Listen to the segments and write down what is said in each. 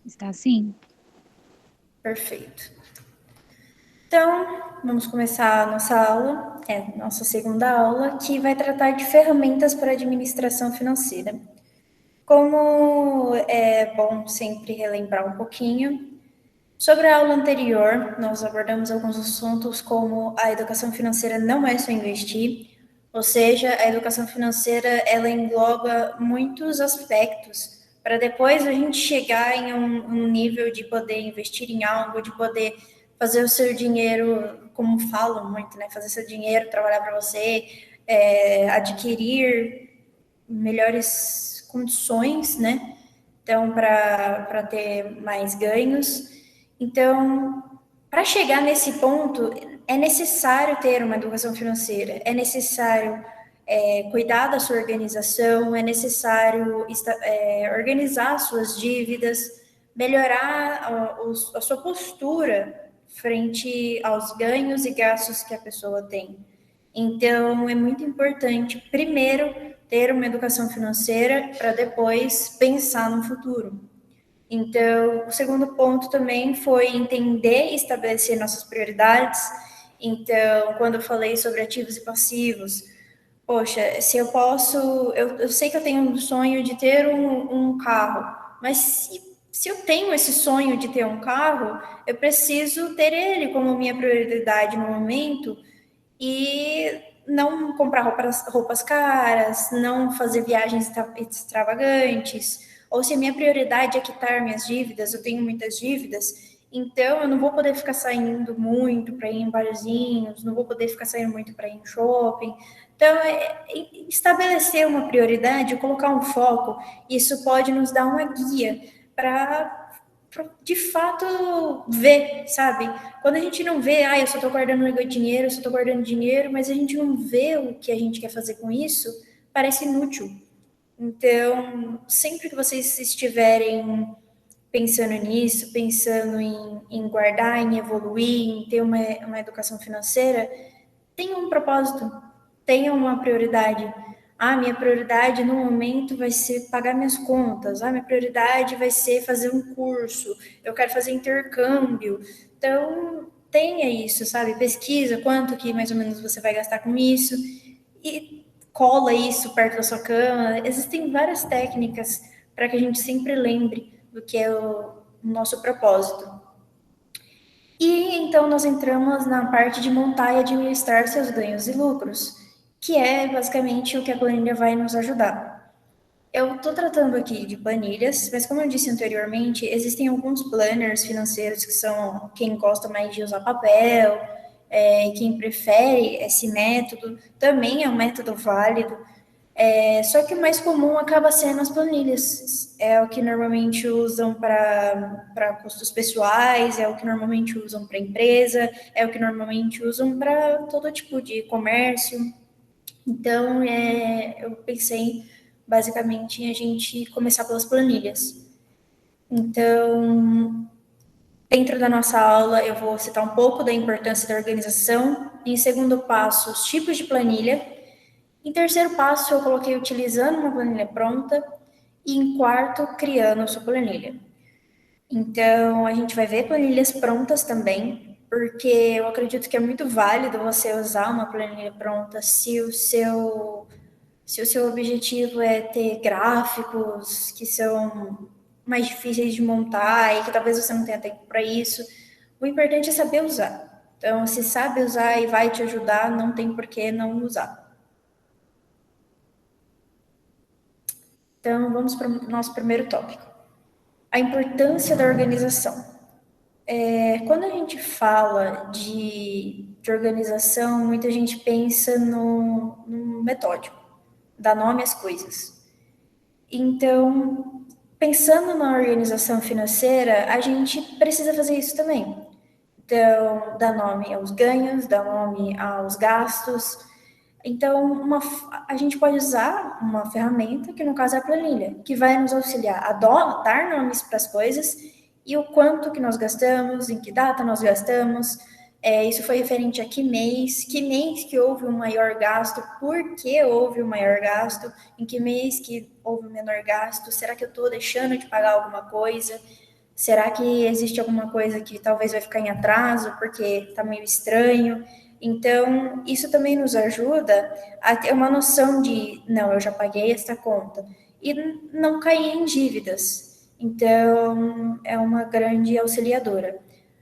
Está sim? Perfeito. Então, vamos começar a nossa aula, nossa segunda aula, que vai tratar de ferramentas para administração financeira. Como é bom sempre relembrar um pouquinho, sobre a aula anterior, nós abordamos alguns assuntos como a educação financeira não é só investir, ou seja, a educação financeira ela engloba muitos aspectos para depois a gente chegar em um nível de poder investir em algo, de poder fazer o seu dinheiro, como falam muito, né? Fazer seu dinheiro trabalhar para você, adquirir melhores condições, né? Então, para ter mais ganhos. Então, para chegar nesse ponto, é necessário ter uma educação financeira, é necessário cuidar da sua organização, é necessário organizar suas dívidas, melhorar a sua postura frente aos ganhos e gastos que a pessoa tem. Então, é muito importante, primeiro, ter uma educação financeira para depois pensar no futuro. Então, o segundo ponto também foi entender e estabelecer nossas prioridades. Então, quando eu falei sobre ativos e passivos, poxa, se eu posso, eu sei que eu tenho um sonho de ter um carro, mas se eu tenho esse sonho de ter um carro, eu preciso ter ele como minha prioridade no momento e não comprar roupas caras, não fazer viagens extravagantes, ou se a minha prioridade é quitar minhas dívidas, eu tenho muitas dívidas, então eu não vou poder ficar saindo muito para ir em barzinhos, não vou poder ficar saindo muito para ir em shopping. Então, estabelecer uma prioridade, colocar um foco, isso pode nos dar uma guia para de fato ver, sabe? Quando a gente não vê, eu só tô guardando dinheiro, eu só tô guardando dinheiro, mas a gente não vê o que a gente quer fazer com isso, parece inútil. Então, sempre que vocês estiverem pensando nisso, pensando em guardar, em evoluir, em ter uma educação financeira, tenha um propósito, tenha uma prioridade. Minha prioridade no momento vai ser pagar minhas contas. Minha prioridade vai ser fazer um curso. Eu quero fazer intercâmbio. Então, tenha isso, sabe? Pesquisa quanto que mais ou menos você vai gastar com isso e cola isso perto da sua cama. Existem várias técnicas para que a gente sempre lembre do que é o nosso propósito. E então nós entramos na parte de montar e administrar seus ganhos e lucros, que é basicamente o que a planilha vai nos ajudar. Eu estou tratando aqui de planilhas, mas como eu disse anteriormente, existem alguns planners financeiros que são quem gosta mais de usar papel, quem prefere esse método, também é um método válido. Só que o mais comum acaba sendo as planilhas. É o que normalmente usam para custos pessoais, é o que normalmente usam para empresa, é o que normalmente usam para todo tipo de comércio. Então, eu pensei basicamente em a gente começar pelas planilhas. Então, dentro da nossa aula, eu vou citar um pouco da importância da organização. Em segundo passo, os tipos de planilha. Em terceiro passo, eu coloquei utilizando uma planilha pronta. E em quarto, criando a sua planilha. Então, a gente vai ver planilhas prontas também, porque eu acredito que é muito válido você usar uma planilha pronta se o seu objetivo é ter gráficos que são mais difíceis de montar e que talvez você não tenha tempo para isso. O importante é saber usar. Então, se sabe usar e vai te ajudar, não tem por que não usar. Então, vamos para o nosso primeiro tópico. A importância da organização. Quando a gente fala de organização, muita gente pensa no metódico, dá nome às coisas. Então, pensando na organização financeira, a gente precisa fazer isso também. Então, dá nome aos ganhos, dá nome aos gastos. Então, a gente pode usar uma ferramenta, que no caso é a planilha, que vai nos auxiliar a dar nomes para as coisas e o quanto que nós gastamos, em que data nós gastamos. Isso foi referente a que mês que houve um maior gasto, por que houve um maior gasto, em que mês que houve um menor gasto, será que eu estou deixando de pagar alguma coisa? Será que existe alguma coisa que talvez vai ficar em atraso porque está meio estranho? Então, isso também nos ajuda a ter uma noção de, não, eu já paguei esta conta, e não cair em dívidas. Então, é uma grande auxiliadora.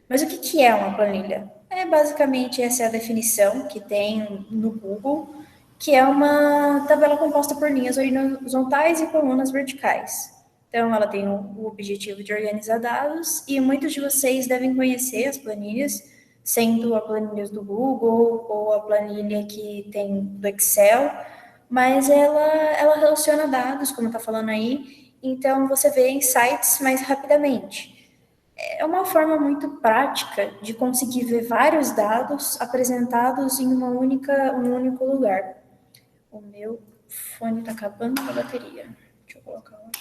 Mas o que que é uma planilha? É basicamente essa é a definição que tem no Google, que é uma tabela composta por linhas horizontais e colunas verticais. Então, ela tem o objetivo de organizar dados e muitos de vocês devem conhecer as planilhas, sendo a planilha do Google ou a planilha que tem do Excel, mas ela relaciona dados, como está falando aí, então você vê insights mais rapidamente. É uma forma muito prática de conseguir ver vários dados apresentados em um único lugar. O meu fone está acabando com a bateria. Deixa eu colocar um.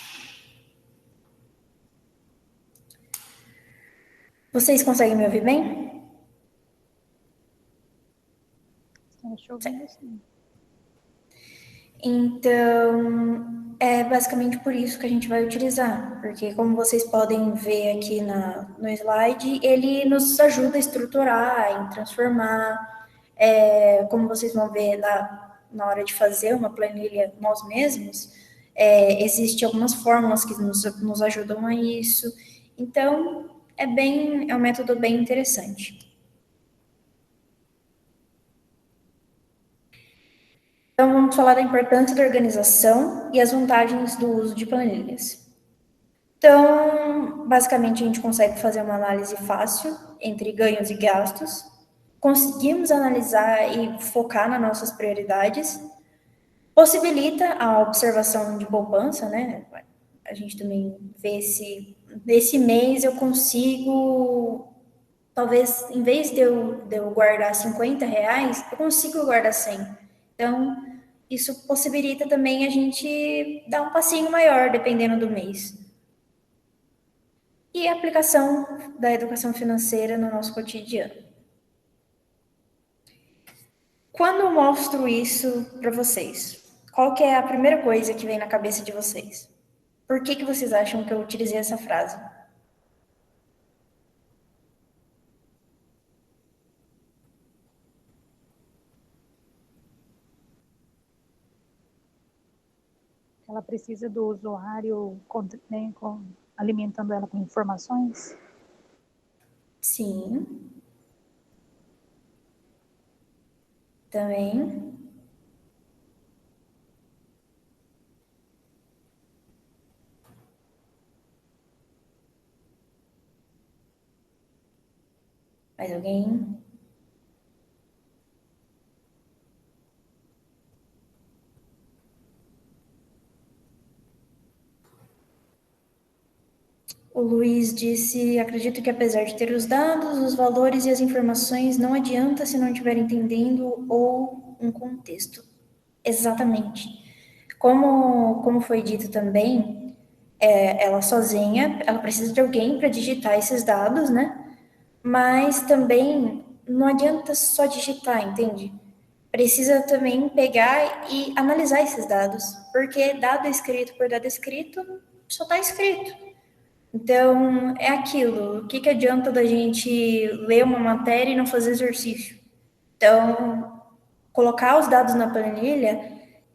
Vocês conseguem me ouvir bem? Está chovendo sim. Então, é basicamente por isso que a gente vai utilizar, porque como vocês podem ver aqui no slide, ele nos ajuda a estruturar, em transformar, como vocês vão ver na hora de fazer uma planilha nós mesmos, existem algumas fórmulas que nos ajudam a isso. Então, é um método bem interessante. Então, vamos falar da importância da organização e as vantagens do uso de planilhas. Então, basicamente, a gente consegue fazer uma análise fácil entre ganhos e gastos, conseguimos analisar e focar nas nossas prioridades, possibilita a observação de poupança, né? A gente também vê se nesse mês eu consigo, talvez, em vez de eu guardar R$ 50, eu consigo guardar 100. Então, isso possibilita também a gente dar um passinho maior, dependendo do mês. E a aplicação da educação financeira no nosso cotidiano. Quando eu mostro isso para vocês, qual que é a primeira coisa que vem na cabeça de vocês? Por que vocês acham que eu utilizei essa frase? Ela precisa do usuário, né, alimentando ela com informações. Sim. Também. Mais alguém? O Luiz disse: acredito que apesar de ter os dados, os valores e as informações, não adianta se não estiver entendendo ou um contexto. Exatamente. Como foi dito também, ela sozinha, ela precisa de alguém para digitar esses dados, né? Mas também não adianta só digitar, entende? Precisa também pegar e analisar esses dados, porque dado escrito por dado escrito, só está escrito. Então, é aquilo. O que, que adianta da gente ler uma matéria e não fazer exercício? Então, colocar os dados na planilha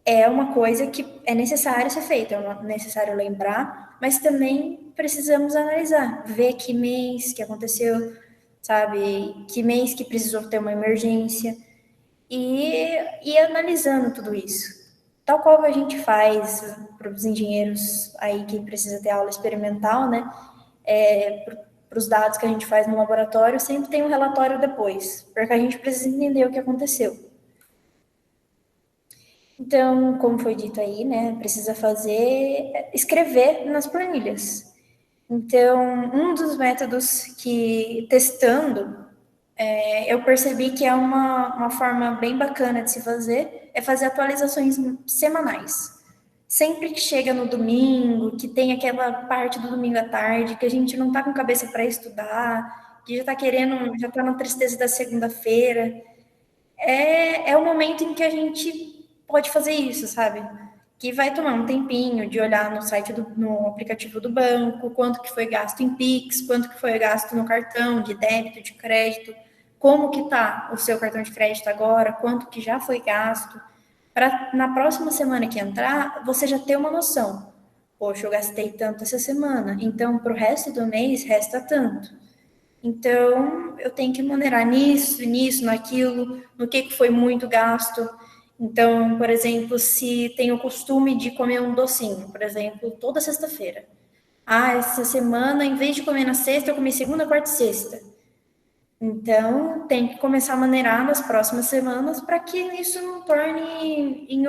é uma coisa que é necessário ser feita, é necessário lembrar, mas também precisamos analisar, ver que mês que aconteceu, sabe? Que mês que precisou ter uma emergência e analisando tudo isso. Tal qual a gente faz para os engenheiros aí que precisa ter aula experimental, né? Para os dados que a gente faz no laboratório, sempre tem um relatório depois, porque a gente precisa entender o que aconteceu. Então, como foi dito aí, né, precisa escrever nas planilhas. Então, um dos métodos que, testando, eu percebi que é uma forma bem bacana de se fazer, é fazer atualizações semanais. Sempre que chega no domingo, que tem aquela parte do domingo à tarde, que a gente não tá com cabeça para estudar, que já tá querendo, já tá na tristeza da segunda-feira, é o momento em que a gente pode fazer isso, sabe? que vai tomar um tempinho de olhar no site no aplicativo do banco, quanto que foi gasto em Pix, quanto que foi gasto no cartão de débito, de crédito, como que tá o seu cartão de crédito agora, quanto que já foi gasto, para na próxima semana que entrar, você já ter uma noção. Poxa, eu gastei tanto essa semana, então para o resto do mês resta tanto. Então, eu tenho que maneirar nisso, naquilo, no que foi muito gasto. Então, por exemplo, se tenho o costume de comer um docinho, por exemplo, toda sexta-feira. Ah, essa semana, em vez de comer na sexta, eu comi segunda, quarta e sexta. Então, tem que começar a maneirar nas próximas semanas para que isso não torne em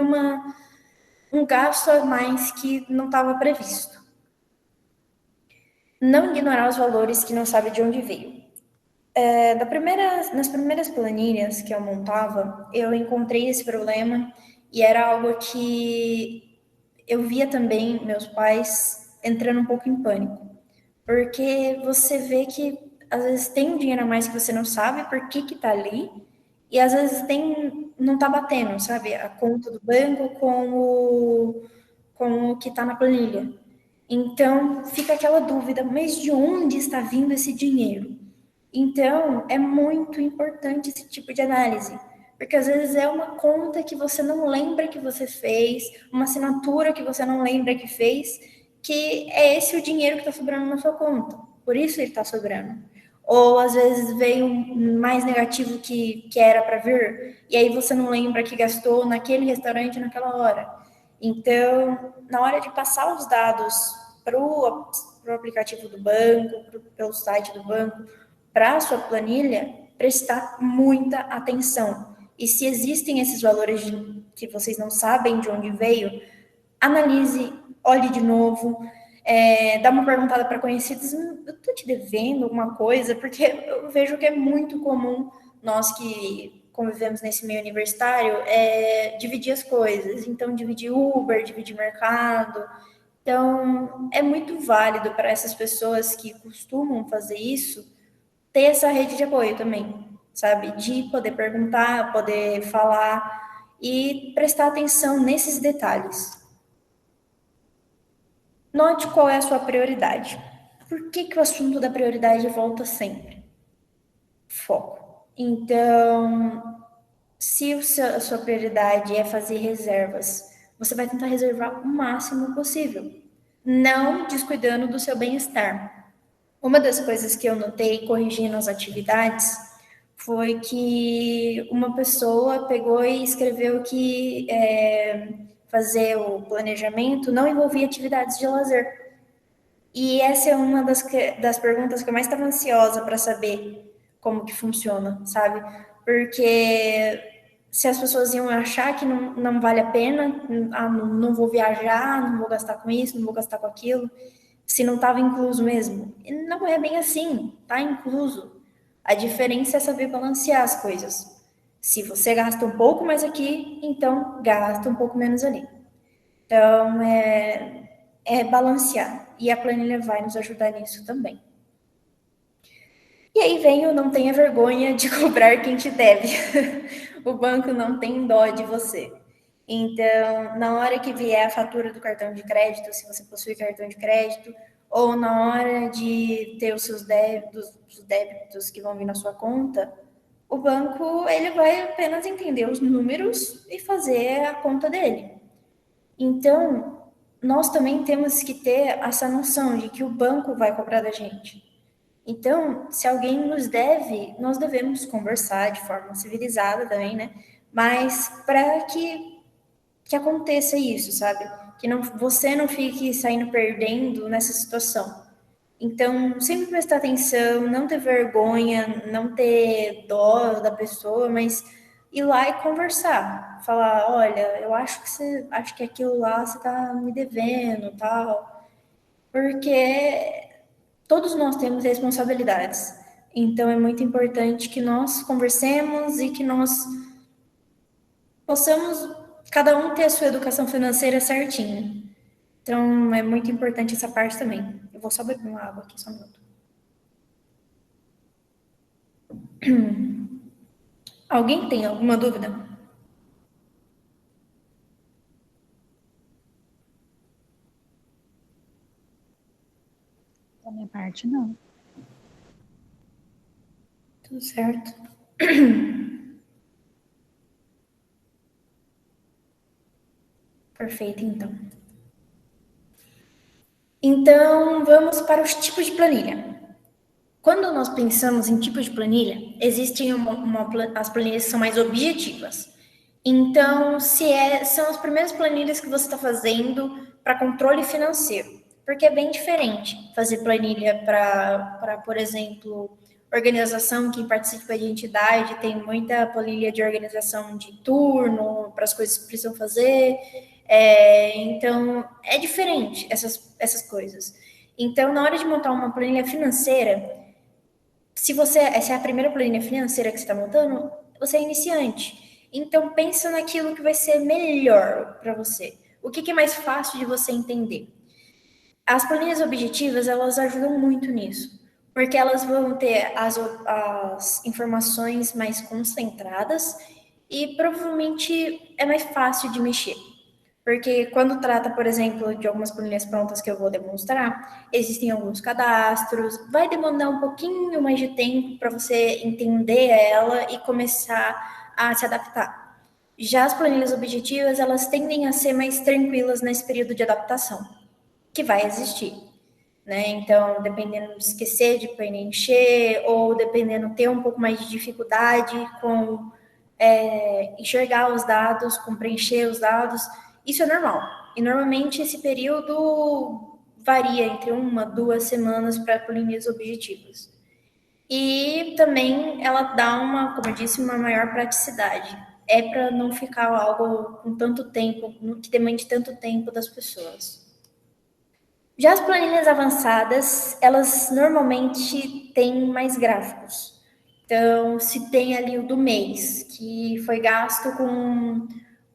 um gasto a mais que não estava previsto. Não ignorar os valores que não sabe de onde veio. Nas primeiras planilhas que eu montava, eu encontrei esse problema e era algo que eu via também meus pais entrando um pouco em pânico, porque você vê que às vezes tem um dinheiro a mais que você não sabe por que que tá ali e às vezes não tá batendo, sabe, a conta do banco com o que tá na planilha. Então fica aquela dúvida, mas de onde está vindo esse dinheiro? Então, é muito importante esse tipo de análise, porque às vezes é uma conta que você não lembra que você fez, uma assinatura que você não lembra que fez, que é esse o dinheiro que está sobrando na sua conta. Por isso ele está sobrando. Ou às vezes veio mais negativo que era para vir, e aí você não lembra que gastou naquele restaurante naquela hora. Então, na hora de passar os dados para o aplicativo do banco, pelo site do banco, para a sua planilha, prestar muita atenção. E se existem esses valores que vocês não sabem de onde veio, analise, olhe de novo, dá uma perguntada para conhecidos, eu estou te devendo alguma coisa, porque eu vejo que é muito comum nós que convivemos nesse meio universitário, dividir as coisas. Então, dividir Uber, dividir mercado. Então, é muito válido para essas pessoas que costumam fazer isso, ter essa rede de apoio também, sabe? De poder perguntar, poder falar e prestar atenção nesses detalhes. Note qual é a sua prioridade. Por que, que o assunto da prioridade volta sempre? Foco. Então, se a sua prioridade é fazer reservas, você vai tentar reservar o máximo possível, não descuidando do seu bem-estar. Uma das coisas que eu notei corrigindo as atividades foi que uma pessoa pegou e escreveu que fazer o planejamento não envolvia atividades de lazer. E essa é uma das perguntas que eu mais estava ansiosa para saber como que funciona, sabe? Porque se as pessoas iam achar que não vale a pena, não vou viajar, não vou gastar com isso, não vou gastar com aquilo, se não estava incluso mesmo. E não é bem assim, tá incluso. A diferença é saber balancear as coisas. Se você gasta um pouco mais aqui, então gasta um pouco menos ali. Então, é balancear. E a planilha vai nos ajudar nisso também. E aí vem o não tenha vergonha de cobrar quem te deve. O banco não tem dó de você. Então, na hora que vier a fatura do cartão de crédito, se você possui cartão de crédito, ou na hora de ter os débitos que vão vir na sua conta, o banco ele vai apenas entender os números e fazer a conta dele. Então, nós também temos que ter essa noção de que o banco vai cobrar da gente. Então, se alguém nos deve, nós devemos conversar de forma civilizada também, né? Mas para que aconteça isso, sabe? Que você não fique saindo perdendo nessa situação. Então, sempre prestar atenção, não ter vergonha, não ter dó da pessoa, mas ir lá e conversar. Falar, olha, eu acho que aquilo lá você tá me devendo, tal. Porque todos nós temos responsabilidades. Então, é muito importante que nós conversemos e que nós possamos, cada um ter a sua educação financeira certinha. Então, é muito importante essa parte também. Eu vou só beber uma água aqui, só um minuto. Alguém tem alguma dúvida? Da minha parte, não. Tudo certo. Perfeito, então. Então, vamos para os tipos de planilha. Quando nós pensamos em tipos de planilha, existem as planilhas que são mais objetivas. Então, são as primeiras planilhas que você está fazendo para controle financeiro, porque é bem diferente fazer planilha para, por exemplo, organização, quem participa de entidade, tem muita planilha de organização de turno, para as coisas que precisam fazer. Então, é diferente essas coisas. Então, na hora de montar uma planilha financeira, essa é a primeira planilha financeira que você está montando, você é iniciante. Então, pensa naquilo que vai ser melhor para você. O que é mais fácil de você entender? As planilhas objetivas, elas ajudam muito nisso, porque elas vão ter as informações mais concentradas e provavelmente é mais fácil de mexer. Porque quando trata, por exemplo, de algumas planilhas prontas que eu vou demonstrar, existem alguns cadastros, vai demandar um pouquinho mais de tempo para você entender ela e começar a se adaptar. Já as planilhas objetivas, elas tendem a ser mais tranquilas nesse período de adaptação, que vai existir, né? Então, dependendo de esquecer de preencher, ou dependendo ter um pouco mais de dificuldade com enxergar os dados, com preencher os dados, isso é normal. E normalmente esse período varia entre 1, 2 semanas para planilhas objetivas. E também ela dá como eu disse, uma maior praticidade. É para não ficar algo com tanto tempo, que demande tanto tempo das pessoas. Já as planilhas avançadas, elas normalmente têm mais gráficos. Então, se tem ali o do mês, que foi gasto com.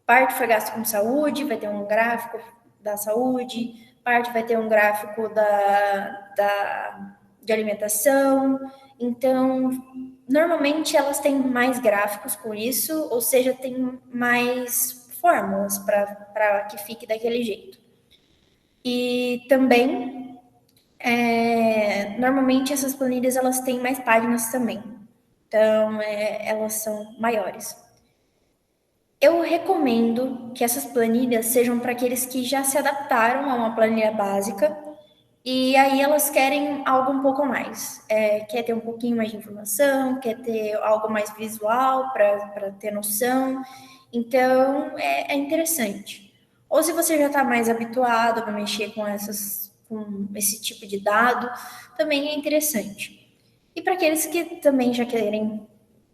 Parte foi gasto com saúde, vai ter um gráfico da saúde, parte vai ter um gráfico de alimentação. Então, normalmente elas têm mais gráficos com isso, ou seja, tem mais fórmulas para que fique daquele jeito. E também, normalmente essas planilhas elas têm mais páginas também. Então, elas são maiores. Eu recomendo que essas planilhas sejam para aqueles que já se adaptaram a uma planilha básica e aí elas querem algo um pouco mais. Quer ter um pouquinho mais de informação, quer ter algo mais visual para ter noção. Então, é interessante. Ou se você já está mais habituado a mexer com esse tipo de dado, também é interessante. E para aqueles que também já querem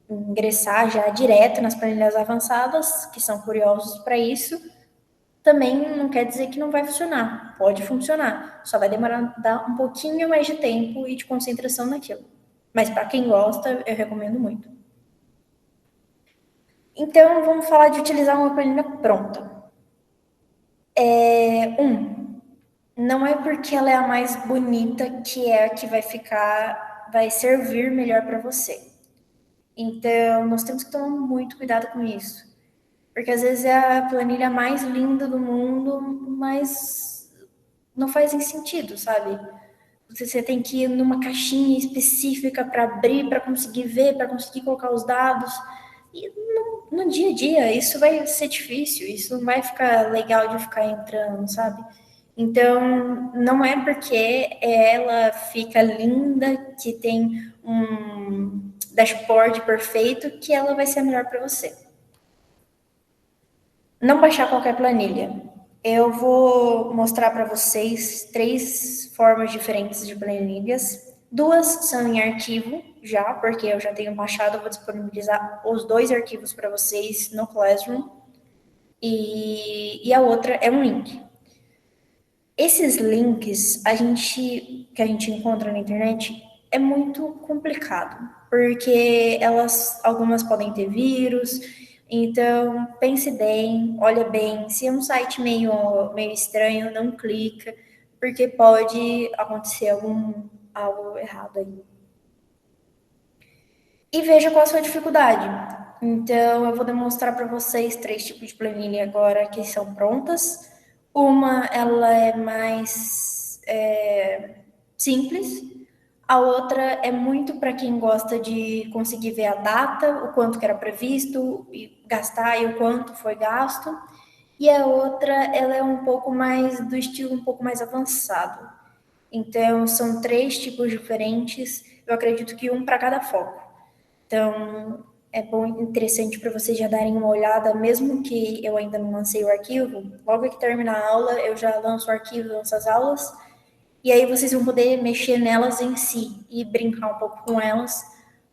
ingressar já direto nas planilhas avançadas, que são curiosos para isso, também não quer dizer que não vai funcionar. Pode funcionar, só vai demorar dar um pouquinho mais de tempo e de concentração naquilo. Mas para quem gosta, eu recomendo muito. Então, vamos falar de utilizar uma planilha pronta. Não é porque ela é a mais bonita que é a que vai servir melhor para você. Então, nós temos que tomar muito cuidado com isso. Porque às vezes é a planilha mais linda do mundo, mas não faz sentido, sabe? Você tem que ir numa caixinha específica para abrir, para conseguir ver, para conseguir colocar os dados. E no dia a dia, isso vai ser difícil, isso não vai ficar legal de ficar entrando, sabe? Então, não é porque ela fica linda, que tem um dashboard perfeito, que ela vai ser a melhor para você. Não baixar qualquer planilha. Eu vou mostrar para vocês 3 formas diferentes de planilhas. 2 são em arquivo, já, porque eu já tenho baixado, eu vou disponibilizar os 2 arquivos para vocês no Classroom. E a outra é um link. Esses links que a gente encontra na internet é muito complicado, porque algumas podem ter vírus, então pense bem, olha bem, se é um site meio estranho, não clica, porque pode acontecer algo errado aí. E veja qual a sua dificuldade. Então, eu vou demonstrar para vocês 3 tipos de planilha agora que são prontas. Uma, ela é mais simples. A outra é muito para quem gosta de conseguir ver a data, o quanto que era previsto e gastar e o quanto foi gasto. E a outra, ela é um pouco mais do estilo um pouco mais avançado. Então, são 3 tipos diferentes. Eu acredito que um para cada foco. Então, é bom, interessante para vocês já darem uma olhada, mesmo que eu ainda não lancei o arquivo. Logo que terminar a aula, eu já lanço o arquivo, lanço as aulas. E aí vocês vão poder mexer nelas em si e brincar um pouco com elas.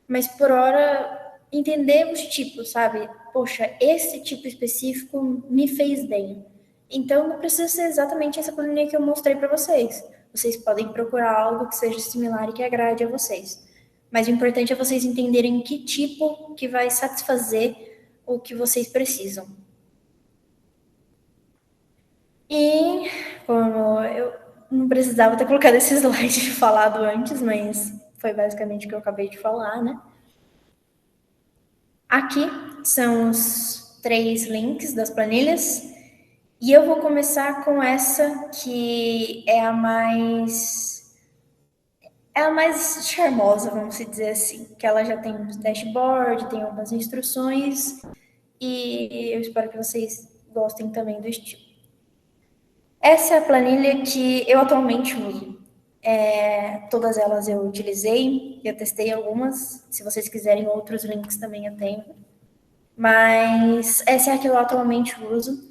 Mas por hora, entender os tipos, sabe? Poxa, esse tipo específico me fez bem. Então não precisa ser exatamente essa planilha que eu mostrei para vocês. Vocês podem procurar algo que seja similar e que agrade a vocês. Mas o importante é vocês entenderem que tipo que vai satisfazer o que vocês precisam. E como eu não precisava ter colocado esse slide falado antes, mas foi basicamente o que eu acabei de falar, né? Aqui são os 3 links das planilhas. E eu vou começar com essa que é a mais charmosa, vamos dizer assim, que ela já tem um dashboard, tem algumas instruções e eu espero que vocês gostem também do estilo. Essa é a planilha que eu atualmente uso. Todas elas eu utilizei, eu testei algumas. Se vocês quiserem outros links também eu tenho. Mas essa é a que eu atualmente uso.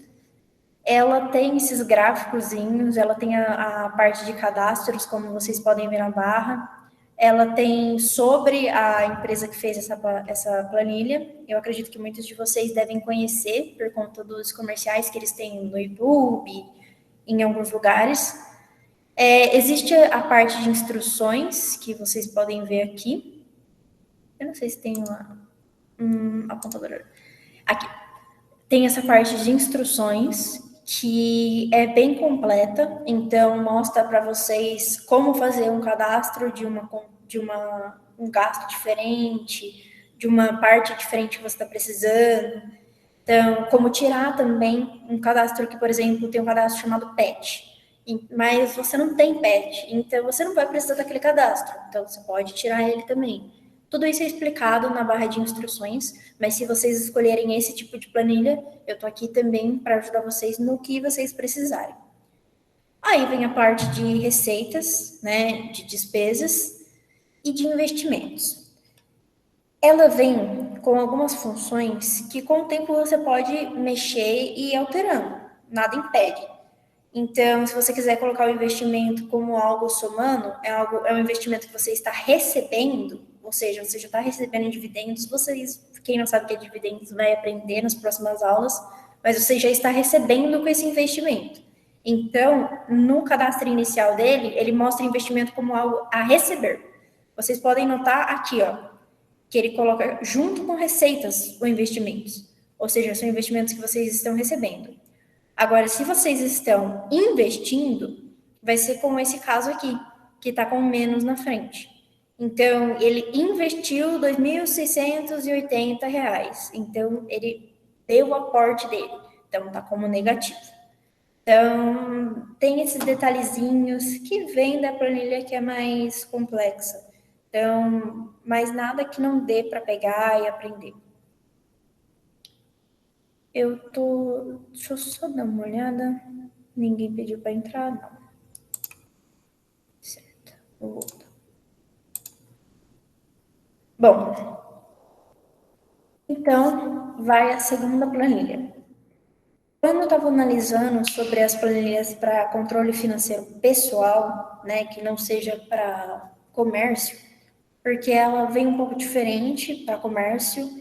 Ela tem esses gráficozinhos, ela tem a parte de cadastros, como vocês podem ver na barra. Ela tem sobre a empresa que fez essa planilha. Eu acredito que muitos de vocês devem conhecer por conta dos comerciais que eles têm no YouTube, em alguns lugares. Existe a parte de instruções, que vocês podem ver aqui. Eu não sei se tem uma apontadora. Aqui. Tem essa parte de instruções, que é bem completa. Então, mostra para vocês como fazer um cadastro um gasto diferente, de uma parte diferente que você está precisando. Então, como tirar também um cadastro que, por exemplo, tem um cadastro chamado PET, mas você não tem PET, então você não vai precisar daquele cadastro, então você pode tirar ele também. Tudo isso é explicado na barra de instruções, mas se vocês escolherem esse tipo de planilha, eu tô aqui também para ajudar vocês no que vocês precisarem. Aí vem a parte de receitas, né, de despesas e de investimentos. Ela vem com algumas funções que com o tempo você pode mexer e ir alterando, nada impede. Então, se você quiser colocar o investimento como algo somando, é um investimento que você está recebendo, ou seja, você já está recebendo dividendos. Quem não sabe o que é dividendos vai aprender nas próximas aulas, mas você já está recebendo com esse investimento. Então, no cadastro inicial dele, ele mostra investimento como algo a receber. Vocês podem notar aqui, ó, que ele coloca junto com receitas ou investimentos. Ou seja, são investimentos que vocês estão recebendo. Agora, se vocês estão investindo, vai ser como esse caso aqui, que está com menos na frente. Então, ele investiu R$ 2.680. Então, ele deu o aporte dele. Então, está como negativo. Então, tem esses detalhezinhos que vem da planilha que é mais complexa. Então, mais nada que não dê para pegar e aprender. Deixa eu só dar uma olhada. Ninguém pediu para entrar, não. Certo, vou voltar. Bom, então vai a segunda planilha. Quando eu estava analisando sobre as planilhas para controle financeiro pessoal, né, que não seja para comércio, porque ela vem um pouco diferente para comércio.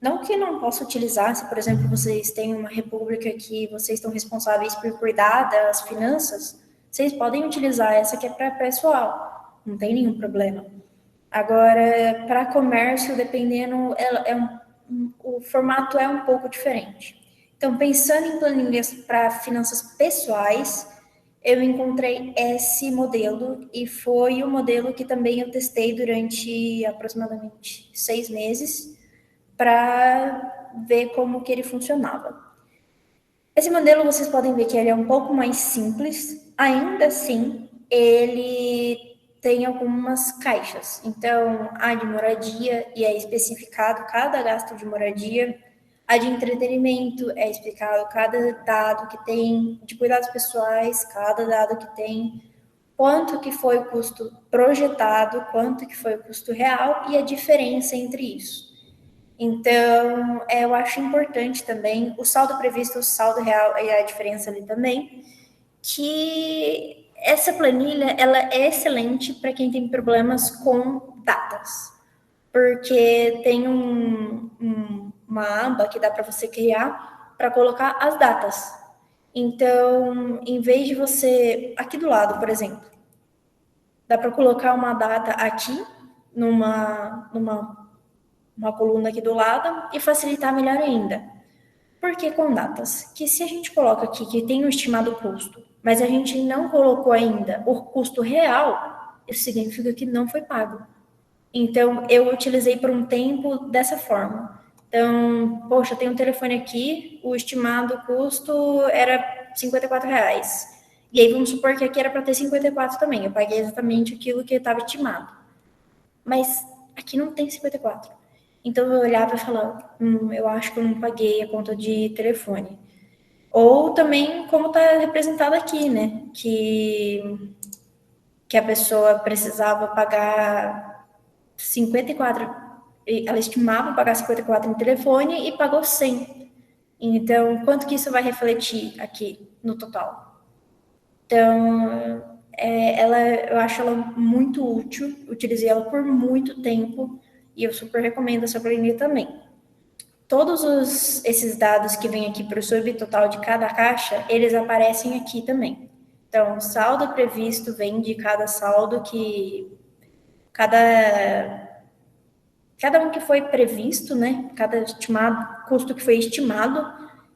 Não que não possa utilizar, se, por exemplo, vocês têm uma república que vocês estão responsáveis por cuidar das finanças, vocês podem utilizar essa que é para pessoal, não tem nenhum problema. Agora, para comércio, dependendo, o formato é um pouco diferente. Então, pensando em planilhas para finanças pessoais, eu encontrei esse modelo e foi o modelo que também eu testei durante aproximadamente 6 meses para ver como que ele funcionava. Esse modelo vocês podem ver que ele é um pouco mais simples, ainda assim ele tem algumas caixas. Então, a de moradia, e é especificado cada gasto de moradia. A de entretenimento é explicado cada dado que tem, de cuidados pessoais, cada dado que tem, quanto que foi o custo projetado, quanto que foi o custo real e a diferença entre isso. Então, eu acho importante também o saldo previsto, o saldo real e a diferença ali também, que essa planilha ela é excelente para quem tem problemas com datas, porque tem uma aba que dá para você criar para colocar as datas. Então, em vez de você, aqui do lado, por exemplo, dá para colocar uma data aqui, numa coluna aqui do lado, e facilitar melhor ainda. Por que com datas? Que se a gente coloca aqui que tem o estimado custo, mas a gente não colocou ainda o custo real, isso significa que não foi pago. Então, eu utilizei por um tempo dessa forma. Então, poxa, tem um telefone aqui, o estimado custo era R$ 54. E aí, vamos supor que aqui era para ter 54 também. Eu paguei exatamente aquilo que estava estimado. Mas aqui não tem 54. Então, eu olhava e falava, eu acho que eu não paguei a conta de telefone. Ou também, como está representado aqui, né? Que a pessoa precisava pagar 54, ela estimava pagar 54 no telefone e pagou 100. Então, quanto que isso vai refletir aqui no total? Então, eu acho ela muito útil, utilizei ela por muito tempo e eu super recomendo essa planilha também. Esses dados que vêm aqui para o subtotal de cada caixa, eles aparecem aqui também. Então, o saldo previsto vem de cada saldo que cada um que foi previsto, né? Cada custo que foi estimado.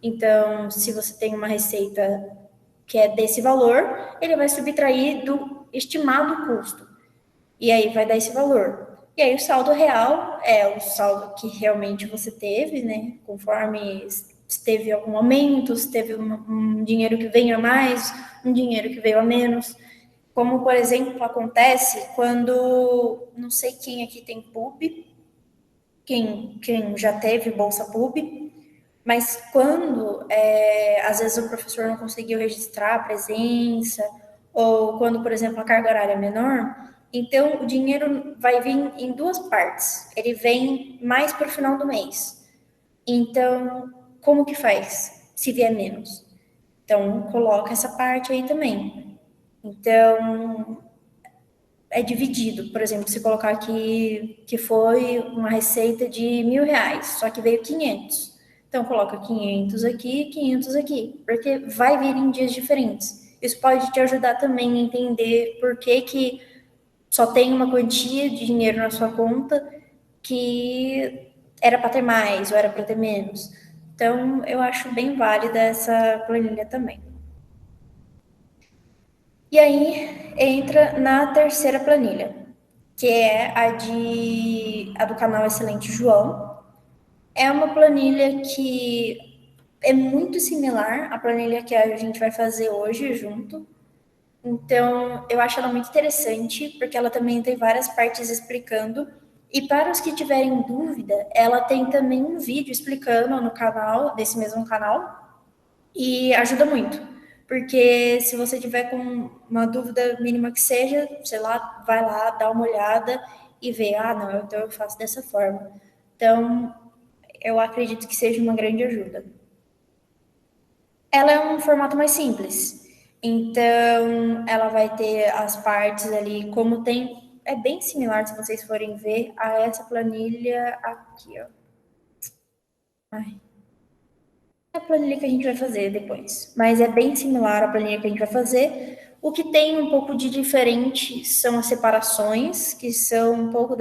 Então, se você tem uma receita que é desse valor, ele vai subtrair do estimado custo. E aí vai dar esse valor. E aí o saldo real é o saldo que realmente você teve, né? Conforme se teve algum aumento, se teve um dinheiro que veio a mais, um dinheiro que veio a menos. Como, por exemplo, acontece quando, não sei quem aqui tem PUB, quem já teve Bolsa PUB, mas quando, às vezes, o professor não conseguiu registrar a presença, ou quando, por exemplo, a carga horária é menor, então o dinheiro vai vir em duas partes. Ele vem mais para o final do mês. Então, como que faz se vier menos? Então, coloca essa parte aí também. Então, é dividido. Por exemplo, se colocar aqui que foi uma receita de R$ 1.000, só que veio 500. Então, coloca 500 aqui, 500 aqui, porque vai vir em dias diferentes. Isso pode te ajudar também a entender por que só tem uma quantia de dinheiro na sua conta que era para ter mais ou era para ter menos. Então, eu acho bem válida essa planilha também. E aí entra na terceira planilha, que é a do canal Excelente João. É uma planilha que é muito similar à planilha que a gente vai fazer hoje junto. Então, eu acho ela muito interessante, porque ela também tem várias partes explicando. E para os que tiverem dúvida, ela tem também um vídeo explicando no canal, desse mesmo canal, e ajuda muito. Porque se você tiver com uma dúvida mínima que seja, sei lá, vai lá, dá uma olhada e vê, não, então eu faço dessa forma. Então, eu acredito que seja uma grande ajuda. Ela é um formato mais simples. Então, ela vai ter as partes ali, como tem, é bem similar, se vocês forem ver, a essa planilha aqui, ó. Ai, a planilha que a gente vai fazer depois, mas é bem similar à planilha que a gente vai fazer. O que tem um pouco de diferente são as separações, que são um pouco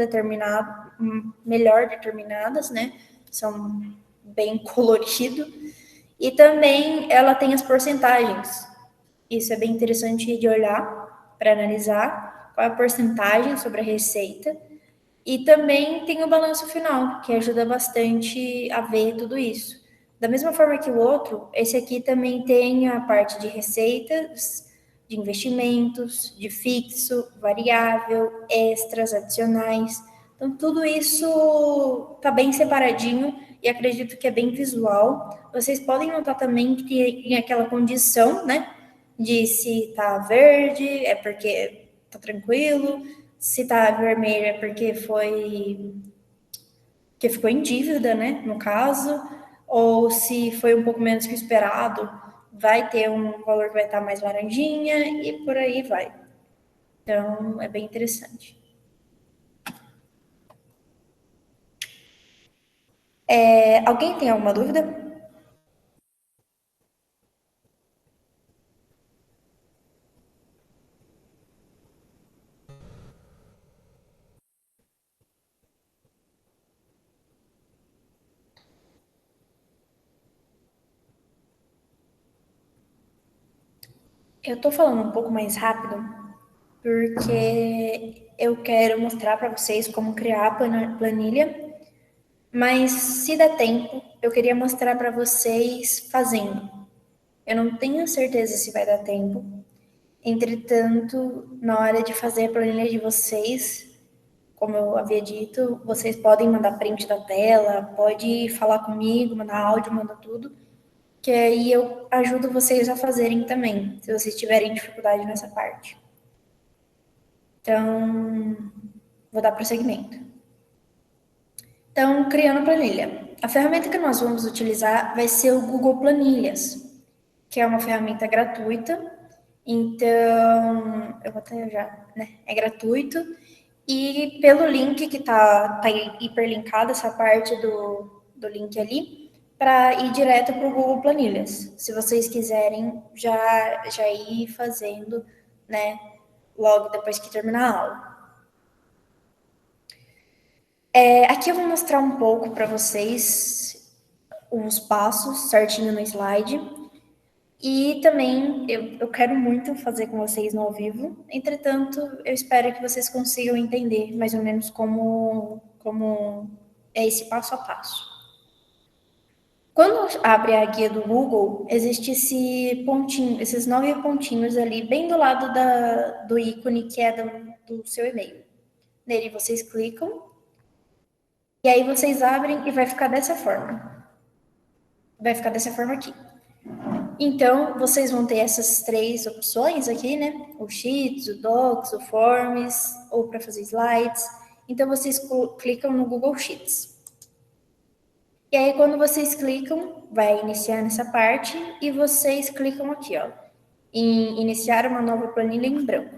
melhor determinadas, né? São bem colorido. E também ela tem as porcentagens. Isso é bem interessante de olhar para analisar qual é a porcentagem sobre a receita. E também tem o balanço final, que ajuda bastante a ver tudo isso. Da mesma forma que o outro, esse aqui também tem a parte de receitas, de investimentos, de fixo, variável, extras, adicionais. Então, tudo isso está bem separadinho e acredito que é bem visual. Vocês podem notar também que tem aquela condição, né? De se tá verde é porque tá tranquilo, se tá vermelho é porque ficou em dívida, né? No caso, ou se foi um pouco menos que o esperado, vai ter um valor que vai estar mais laranjinha e por aí vai. Então, é bem interessante. Alguém tem alguma dúvida? Eu estou falando um pouco mais rápido porque eu quero mostrar para vocês como criar a planilha, mas se der tempo, eu queria mostrar para vocês fazendo. Eu não tenho certeza se vai dar tempo. Entretanto, na hora de fazer a planilha de vocês, como eu havia dito, vocês podem mandar print da tela, pode falar comigo, mandar áudio, mandar tudo, que aí eu ajudo vocês a fazerem também, se vocês tiverem dificuldade nessa parte. Então, vou dar prosseguimento. Então, criando planilha. A ferramenta que nós vamos utilizar vai ser o Google Planilhas, que é uma ferramenta gratuita. Então, eu vou até já, né? É gratuito. E pelo link que tá hiperlinkado, essa parte do link ali, para ir direto para o Google Planilhas. Se vocês quiserem já ir fazendo, né? Logo depois que terminar a aula. Aqui eu vou mostrar um pouco para vocês os passos certinho no slide. E também eu quero muito fazer com vocês no ao vivo. Entretanto, eu espero que vocês consigam entender mais ou menos como é esse passo a passo. Quando abre a guia do Google, existe esse pontinho, esses 9 pontinhos ali, bem do lado do ícone que é do seu e-mail. Nele vocês clicam, e aí vocês abrem e vai ficar dessa forma. Vai ficar dessa forma aqui. Então, vocês vão ter essas 3 opções aqui, né? O Sheets, o Docs, o Forms, ou para fazer slides. Então, vocês clicam no Google Sheets. E aí, quando vocês clicam, vai iniciar nessa parte e vocês clicam aqui, ó, em iniciar uma nova planilha em branco.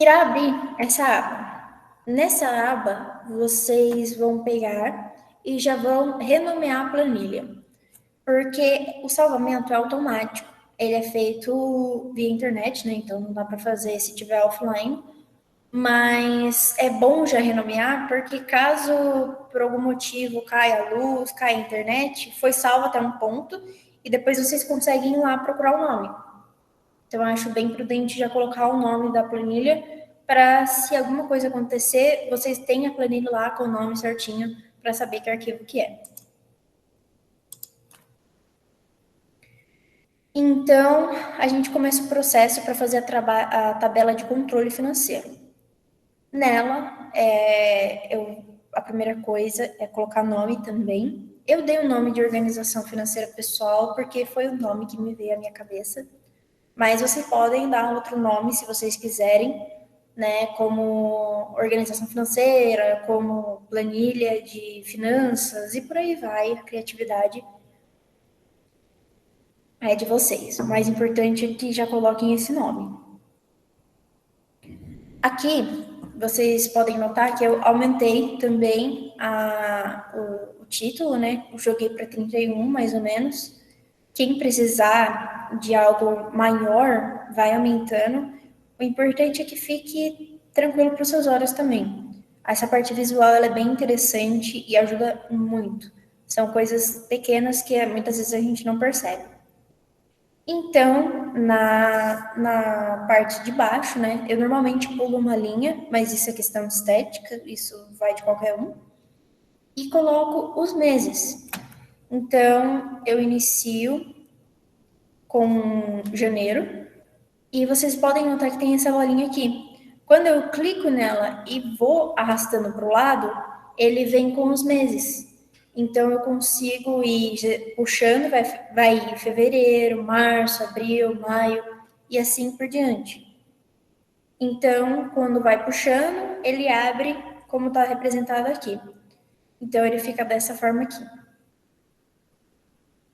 Irá abrir essa aba. Nessa aba, vocês vão pegar e já vão renomear a planilha. Porque o salvamento é automático. Ele é feito via internet, né? Então não dá para fazer se tiver offline. Mas é bom já renomear, porque caso por algum motivo caia a luz, caia a internet, foi salvo até um ponto e depois vocês conseguem ir lá procurar o nome. Então eu acho bem prudente já colocar o nome da planilha para se alguma coisa acontecer, vocês têm a planilha lá com o nome certinho para saber que arquivo que é. Então, a gente começa o processo para fazer a tabela de controle financeiro. Nela, a primeira coisa é colocar nome também. Eu dei o nome de organização financeira pessoal porque foi o nome que me veio à minha cabeça. Mas vocês podem dar outro nome se vocês quiserem, né? Como organização financeira, como planilha de finanças e por aí vai, a criatividade é de vocês. O mais importante é que já coloquem esse nome. Aqui, vocês podem notar que eu aumentei também o título, né? Eu joguei para 31, mais ou menos. Quem precisar de algo maior, vai aumentando. O importante é que fique tranquilo para os seus olhos também. Essa parte visual ela é bem interessante e ajuda muito. São coisas pequenas que muitas vezes a gente não percebe. Então, na parte de baixo, né, eu normalmente pulo uma linha, mas isso é questão de estética, isso vai de qualquer um, e coloco os meses. Então, eu inicio com janeiro e vocês podem notar que tem essa bolinha aqui. Quando eu clico nela e vou arrastando para o lado, ele vem com os meses. Então, eu consigo ir puxando, vai fevereiro, março, abril, maio e assim por diante. Então, quando vai puxando, ele abre como está representado aqui. Então, ele fica dessa forma aqui.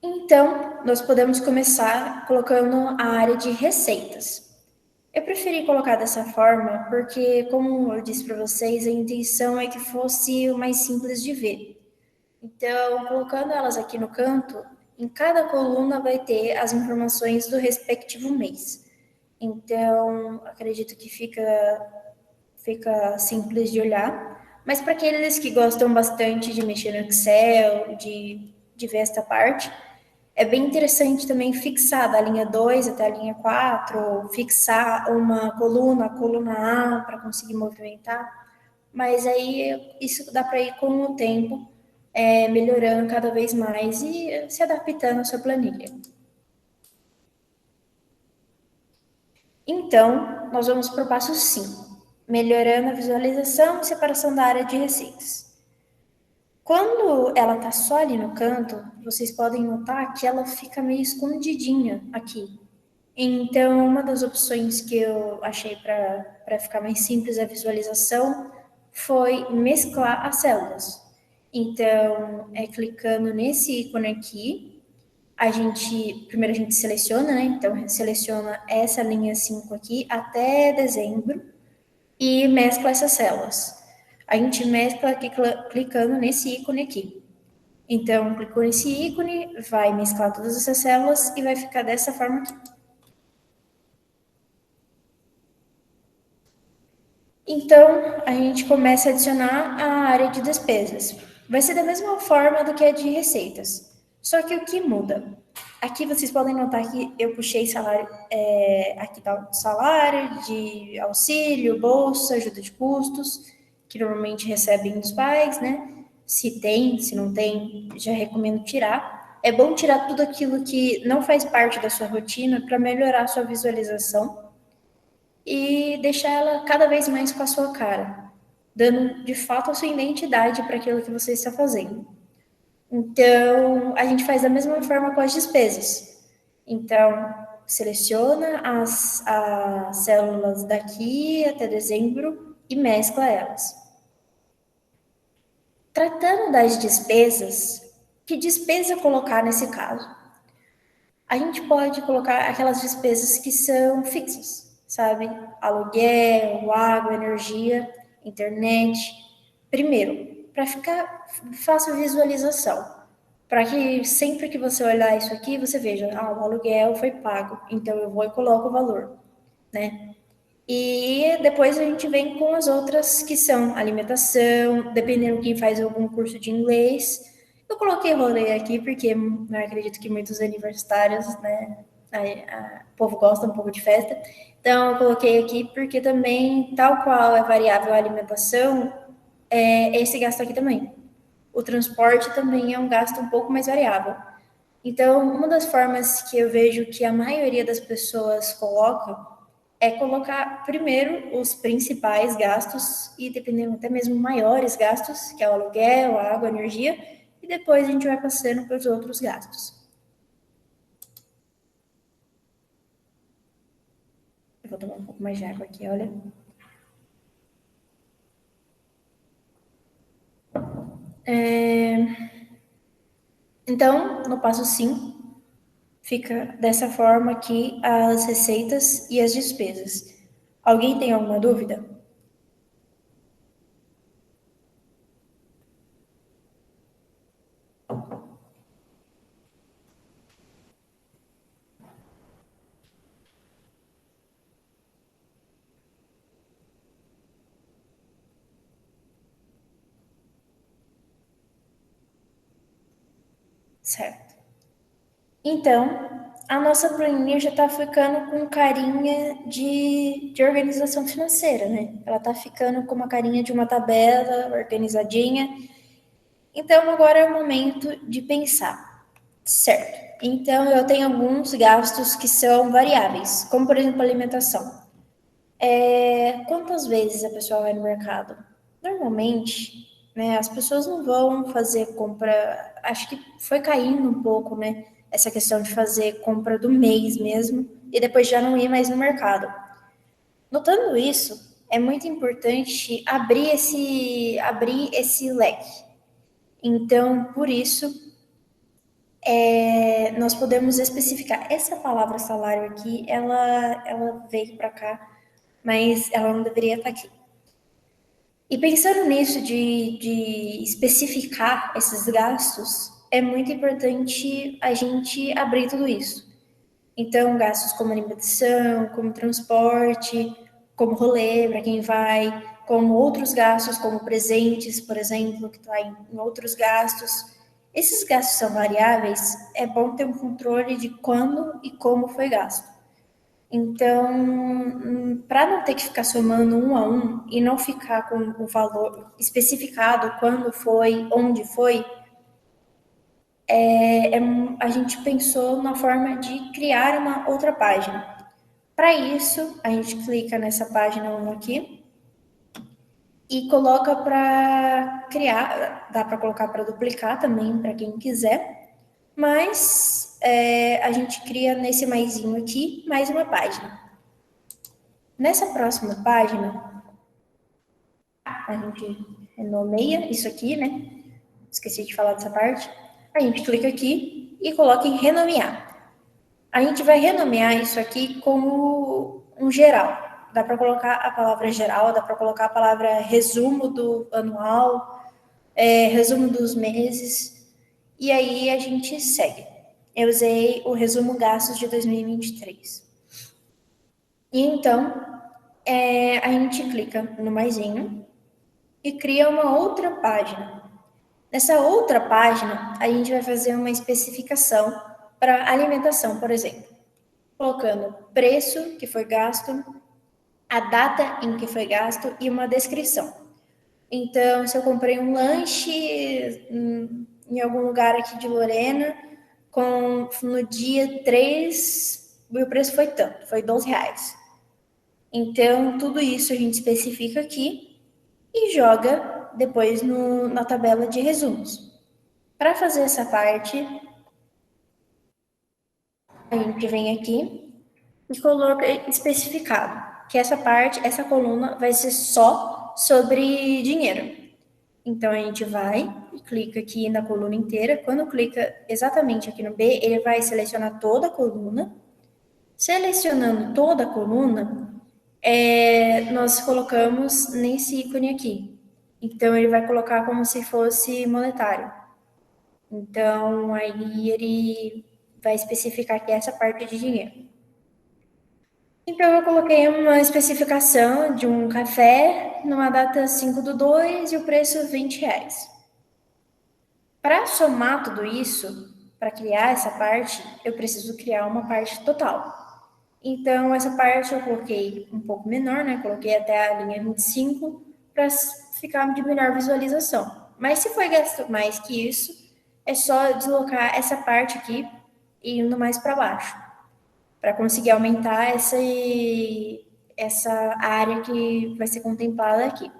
Então, nós podemos começar colocando a área de receitas. Eu preferi colocar dessa forma porque, como eu disse para vocês, a intenção é que fosse o mais simples de ver. Então, colocando elas aqui no canto, em cada coluna vai ter as informações do respectivo mês. Então, acredito que fica simples de olhar. Mas para aqueles que gostam bastante de mexer no Excel, de ver esta parte, é bem interessante também fixar da linha 2 até a linha 4, ou fixar uma coluna, a coluna A, para conseguir movimentar. Mas aí isso dá para ir com o tempo, melhorando cada vez mais e se adaptando à sua planilha. Então, nós vamos para o passo 5, melhorando a visualização e separação da área de receitas. Quando ela está só ali no canto, vocês podem notar que ela fica meio escondidinha aqui. Então, uma das opções que eu achei para ficar mais simples a visualização foi mesclar as células. Então, clicando nesse ícone aqui, primeiro a gente seleciona, né? Então, seleciona essa linha 5 aqui até dezembro e mescla essas células. A gente mescla aqui, clicando nesse ícone aqui. Então, clicou nesse ícone, vai mesclar todas essas células e vai ficar dessa forma aqui. Então, a gente começa a adicionar a área de despesas. Vai ser da mesma forma do que a de receitas. Só que o que muda? Aqui vocês podem notar que eu puxei salário, aqui tá o salário de auxílio, bolsa, ajuda de custos, que normalmente recebem os pais, né? Se tem, se não tem, já recomendo tirar. É bom tirar tudo aquilo que não faz parte da sua rotina para melhorar a sua visualização e deixar ela cada vez mais com a sua cara, dando de fato a sua identidade para aquilo que você está fazendo. Então, a gente faz da mesma forma com as despesas. Então, seleciona as células daqui até dezembro e mescla elas. Tratando das despesas, que despesa colocar nesse caso? A gente pode colocar aquelas despesas que são fixas, sabe? Aluguel, água, energia, internet. Primeiro, para ficar fácil visualização. Para que sempre que você olhar isso aqui, você veja, o aluguel foi pago, então eu vou e coloco o valor, né? E depois a gente vem com as outras que são alimentação, dependendo de quem faz algum curso de inglês. Eu coloquei rolê aqui porque acredito que muitos universitários, né, o povo gosta um pouco de festa. Então eu coloquei aqui porque também, tal qual é variável a alimentação, esse gasto aqui também. O transporte também é um gasto um pouco mais variável. Então, uma das formas que eu vejo que a maioria das pessoas coloca é colocar primeiro os principais gastos e, dependendo até mesmo maiores gastos, que é o aluguel, a água, a energia, e depois a gente vai passando para os outros gastos. Eu vou tomar um pouco mais de água aqui, olha. Então, no passo 5, fica dessa forma aqui as receitas e as despesas. Alguém tem alguma dúvida? Certo. Então, a nossa planilha já está ficando com carinha de organização financeira, né? Ela está ficando com uma carinha de uma tabela organizadinha. Então, agora é o momento de pensar. Certo. Então, eu tenho alguns gastos que são variáveis, como, por exemplo, alimentação. Quantas vezes a pessoa vai no mercado? Normalmente, né, as pessoas não vão fazer compra. Acho que foi caindo um pouco, né? Essa questão de fazer compra do mês mesmo e depois já não ir mais no mercado. Notando isso, é muito importante abrir esse leque. Então, por isso, nós podemos especificar. Essa palavra salário aqui, ela veio para cá, mas ela não deveria estar aqui. E pensando nisso de especificar esses gastos, é muito importante a gente abrir tudo isso. Então, gastos como alimentação, como transporte, como rolê para quem vai, como outros gastos, como presentes, por exemplo, que está em outros gastos. Esses gastos são variáveis, é bom ter um controle de quando e como foi gasto. Então, para não ter que ficar somando um a um e não ficar com o valor especificado quando foi, onde foi, a gente pensou na forma de criar uma outra página. Para isso, a gente clica nessa página 1 aqui e coloca para criar, dá para colocar para duplicar também, para quem quiser, mas a gente cria nesse maisinho aqui mais uma página. Nessa próxima página, a gente nomeia isso aqui, né? Esqueci de falar dessa parte. A gente clica aqui e coloca em renomear. A gente vai renomear isso aqui como um geral. Dá para colocar a palavra geral, dá para colocar a palavra resumo do anual, resumo dos meses, e aí a gente segue. Eu usei o resumo gastos de 2023. E então, a gente clica no maisinho e cria uma outra página. Nessa outra página, a gente vai fazer uma especificação para alimentação, por exemplo, colocando preço que foi gasto, a data em que foi gasto e uma descrição. Então, se eu comprei um lanche em algum lugar aqui de Lorena, no dia 3, o preço foi tanto, foi R$ 12. Então, tudo isso a gente especifica aqui e joga depois na tabela de resumos. Para fazer essa parte, a gente vem aqui e coloca especificado que essa parte, essa coluna vai ser só sobre dinheiro. Então a gente vai e clica aqui na coluna inteira. Quando clica exatamente aqui no B, ele vai selecionar toda a coluna. Selecionando toda a coluna, nós colocamos nesse ícone aqui. Então ele vai colocar como se fosse monetário. Então aí ele vai especificar que é essa parte de dinheiro. Então, eu coloquei uma especificação de um café numa data 5/2 e o preço R$ 20. Para somar tudo isso, para criar essa parte, eu preciso criar uma parte total. Então, essa parte eu coloquei um pouco menor, né? Coloquei até a linha 25 para ficar de melhor visualização. Mas se for gasto mais que isso, é só deslocar essa parte aqui e indo mais para baixo, para conseguir aumentar essa área que vai ser contemplada aqui.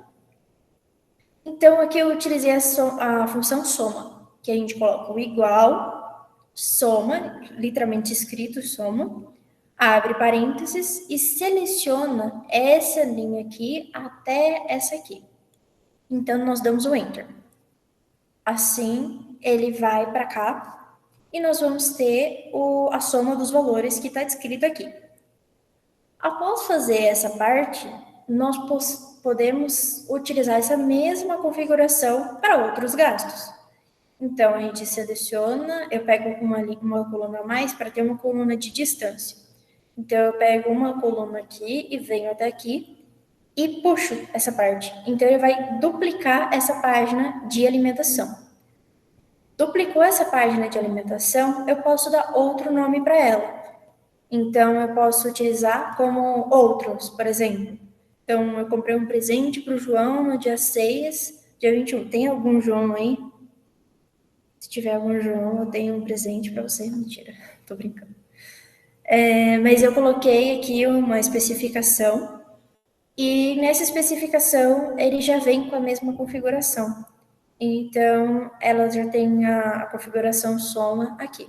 Então, aqui eu utilizei a função soma, que a gente coloca o igual, soma, literalmente escrito soma, abre parênteses e seleciona essa linha aqui até essa aqui. Então, nós damos o Enter. Assim, ele vai para cá e nós vamos ter a soma dos valores que está descrito aqui. Após fazer essa parte, nós podemos utilizar essa mesma configuração para outros gastos. Então, a gente seleciona, eu pego uma coluna a mais para ter uma coluna de distância. Então, eu pego uma coluna aqui e venho até aqui e puxo essa parte. Então, ele vai duplicar essa página de alimentação. Duplicou essa página de alimentação, eu posso dar outro nome para ela. Então, eu posso utilizar como outros, por exemplo. Então, eu comprei um presente para o João no dia 6, dia 21. Tem algum João aí? Se tiver algum João, eu tenho um presente para você. Mentira, tô brincando. Mas eu coloquei aqui uma especificação e nessa especificação ele já vem com a mesma configuração. Então, ela já tem a configuração soma aqui.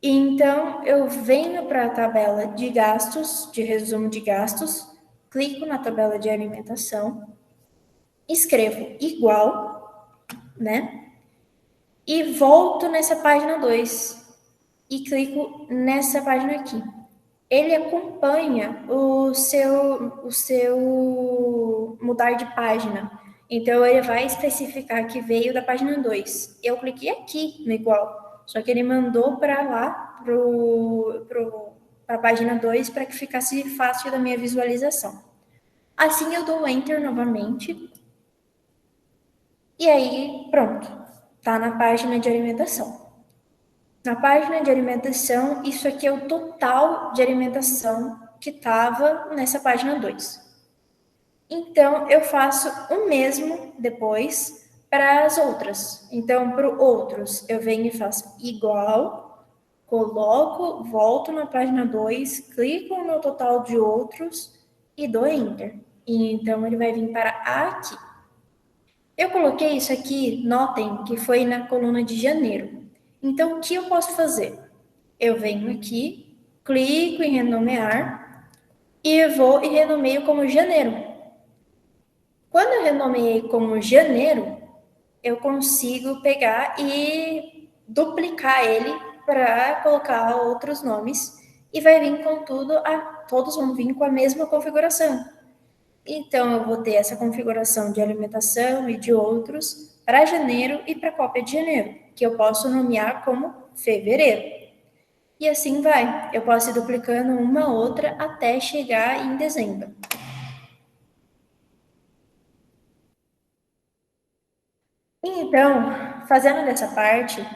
Então, eu venho para a tabela de gastos, de resumo de gastos, clico na tabela de alimentação, escrevo igual, né? E volto nessa página 2 e clico nessa página aqui. Ele acompanha o seu mudar de página. Então, ele vai especificar que veio da página 2. Eu cliquei aqui no igual, só que ele mandou para lá, para a página 2, para que ficasse fácil da minha visualização. Assim, eu dou Enter novamente. E aí, pronto. Tá na página de alimentação. Na página de alimentação, isso aqui é o total de alimentação que estava nessa página 2. Então, eu faço o mesmo depois para as outras. Então, para outros, eu venho e faço igual, coloco, volto na página 2, clico no total de outros e dou Enter. E então, ele vai vir para aqui. Eu coloquei isso aqui, notem que foi na coluna de janeiro. Então, o que eu posso fazer? Eu venho aqui, clico em renomear e vou e renomeio como janeiro. Quando eu renomeei como janeiro, eu consigo pegar e duplicar ele para colocar outros nomes e vai vir com tudo, todos vão vir com a mesma configuração. Então, eu vou ter essa configuração de alimentação e de outros para janeiro e para cópia de janeiro, que eu posso nomear como fevereiro. E assim vai. Eu posso ir duplicando uma outra até chegar em dezembro. Então, fazendo dessa parte,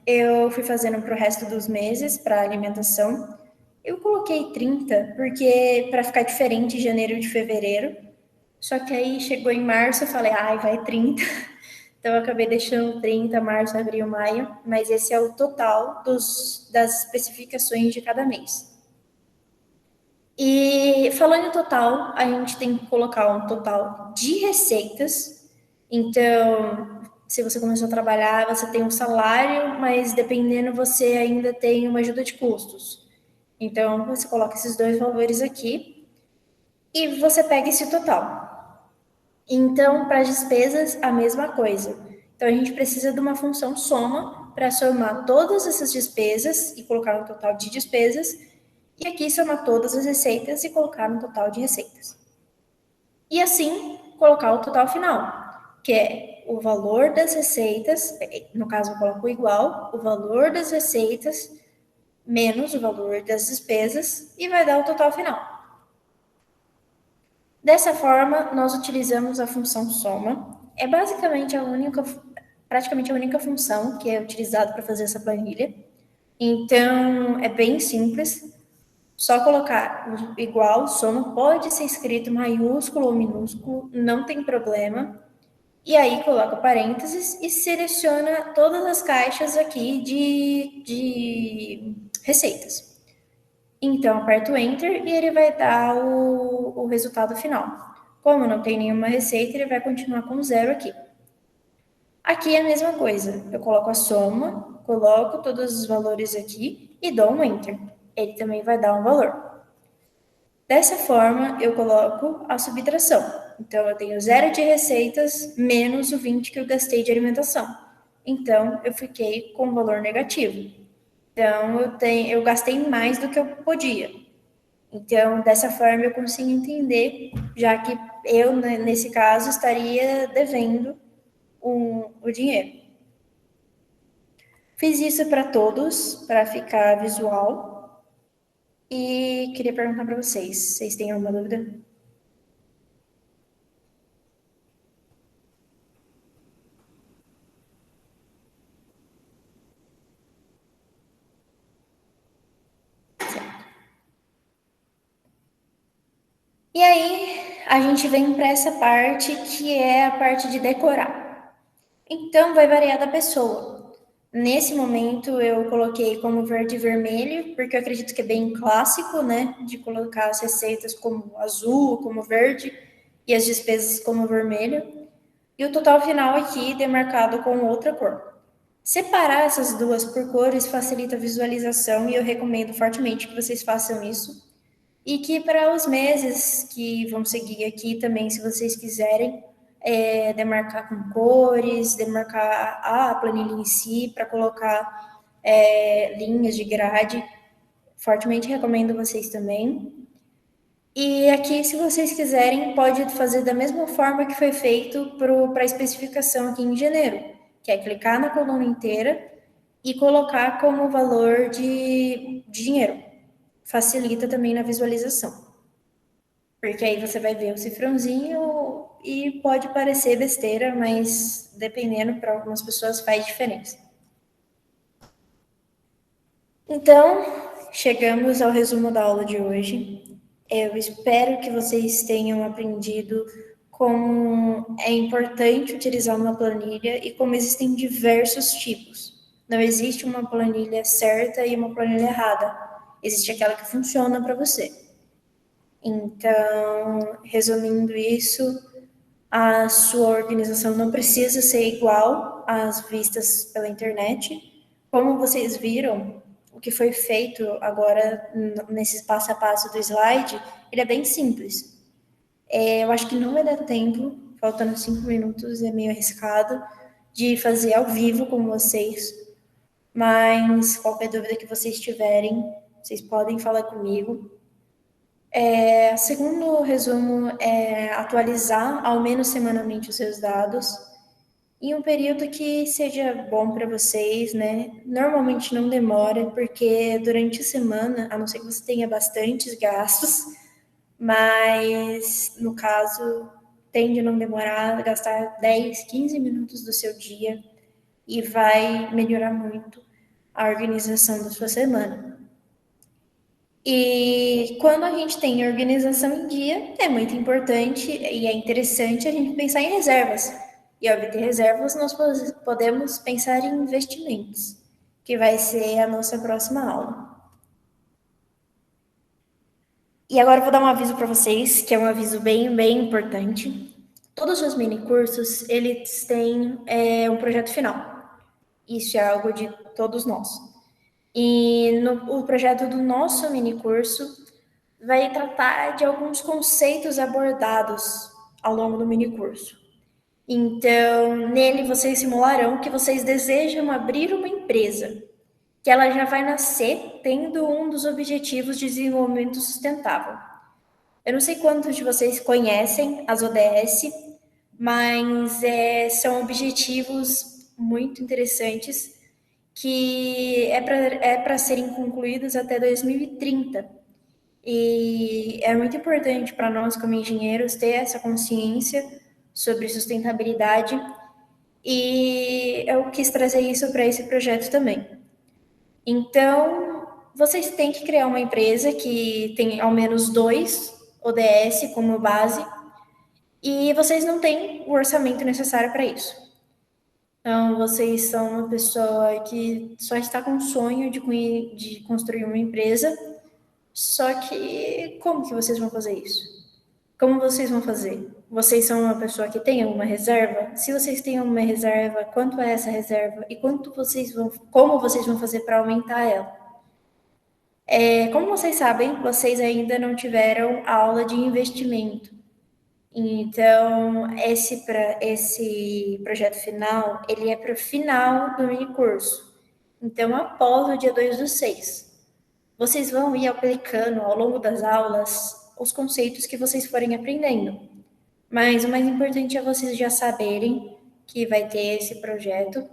eu fui fazendo para o resto dos meses, para alimentação. Eu coloquei 30, porque para ficar diferente de janeiro e de fevereiro. Só que aí chegou em março, eu falei, ai, vai 30. Então, eu acabei deixando 30, março, abril, maio. Mas esse é o total das especificações de cada mês. E falando em total, a gente tem que colocar um total de receitas. Então, se você começou a trabalhar, você tem um salário, mas dependendo, você ainda tem uma ajuda de custos. Então, você coloca esses dois valores aqui e você pega esse total. Então, para as despesas, a mesma coisa. Então, a gente precisa de uma função soma para somar todas essas despesas e colocar no total de despesas. E aqui somar todas as receitas e colocar no total de receitas. E assim, colocar o total final, que é o valor das receitas, no caso eu coloco igual, o valor das receitas menos o valor das despesas e vai dar o total final. Dessa forma, nós utilizamos a função soma. É basicamente praticamente a única função que é utilizada para fazer essa planilha. Então, é bem simples. Só colocar igual, soma, pode ser escrito maiúsculo ou minúsculo, não tem problema. E aí coloca parênteses e seleciona todas as caixas aqui de receitas. Então, aperto Enter e ele vai dar o resultado final. Como não tem nenhuma receita, ele vai continuar com zero aqui. Aqui é a mesma coisa. Eu coloco a soma, coloco todos os valores aqui e dou um Enter. Ele também vai dar um valor. Dessa forma, eu coloco a subtração. Então, eu tenho 0 de receitas menos o 20 que eu gastei de alimentação. Então, eu fiquei com um valor negativo. Então, eu gastei mais do que eu podia. Então, dessa forma, eu consigo entender, já que eu, nesse caso, estaria devendo o dinheiro. Fiz isso para todos, para ficar visual. E queria perguntar para vocês têm alguma dúvida? E aí, a gente vem para essa parte que é a parte de decorar. Então, vai variar da pessoa. Nesse momento, eu coloquei como verde e vermelho, porque eu acredito que é bem clássico, né? De colocar as receitas como azul, como verde, e as despesas como vermelho. E o total final aqui demarcado com outra cor. Separar essas duas por cores facilita a visualização e eu recomendo fortemente que vocês façam isso. E que para os meses que vão seguir aqui também, se vocês quiserem, demarcar com cores, demarcar a planilha em si, para colocar linhas de grade, fortemente recomendo vocês também. E aqui, se vocês quiserem, pode fazer da mesma forma que foi feito para a especificação aqui em janeiro, que é clicar na coluna inteira e colocar como valor de dinheiro. Facilita também na visualização. Porque aí você vai ver o cifrãozinho e pode parecer besteira, mas dependendo para algumas pessoas faz diferença. Então, chegamos ao resumo da aula de hoje. Eu espero que vocês tenham aprendido como é importante utilizar uma planilha e como existem diversos tipos. Não existe uma planilha certa e uma planilha errada. Existe aquela que funciona para você. Então, resumindo isso, a sua organização não precisa ser igual às vistas pela internet. Como vocês viram, o que foi feito agora nesse passo a passo do slide, ele é bem simples. Eu acho que não vai dar tempo, faltando 5 minutos, é meio arriscado, de fazer ao vivo com vocês, mas qualquer dúvida que vocês tiverem, vocês podem falar comigo. Segundo resumo, é atualizar ao menos semanalmente os seus dados em um período que seja bom para vocês, né? Normalmente não demora, porque durante a semana, a não ser que você tenha bastantes gastos, mas no caso, tende a não demorar, gastar 10, 15 minutos do seu dia e vai melhorar muito a organização da sua semana. E quando a gente tem organização em dia, é muito importante e é interessante a gente pensar em reservas. E ao obter reservas, nós podemos pensar em investimentos, que vai ser a nossa próxima aula. E agora eu vou dar um aviso para vocês, que é um aviso bem importante. Todos os mini cursos, eles têm um projeto final. Isso é algo de todos nós. E o projeto do nosso mini curso vai tratar de alguns conceitos abordados ao longo do mini curso. Então, nele vocês simularão que vocês desejam abrir uma empresa, que ela já vai nascer tendo um dos objetivos de desenvolvimento sustentável. Eu não sei quantos de vocês conhecem as ODS, mas são objetivos muito interessantes que é para serem concluídos até 2030. E é muito importante para nós, como engenheiros, ter essa consciência sobre sustentabilidade. E eu quis trazer isso para esse projeto também. Então, vocês têm que criar uma empresa que tem ao menos 2 ODS como base, e vocês não têm o orçamento necessário para isso. Então, vocês são uma pessoa que só está com o sonho de construir uma empresa. Só que como que vocês vão fazer isso? Como vocês vão fazer? Vocês são uma pessoa que tem alguma reserva? Se vocês têm alguma reserva, quanto é essa reserva? E como vocês vão fazer para aumentar ela? Como vocês sabem, vocês ainda não tiveram aula de investimento. Então, esse projeto final, ele é para o final do mini curso. Então, após o dia 2/6. Vocês vão ir aplicando ao longo das aulas os conceitos que vocês forem aprendendo. Mas o mais importante é vocês já saberem que vai ter esse projeto.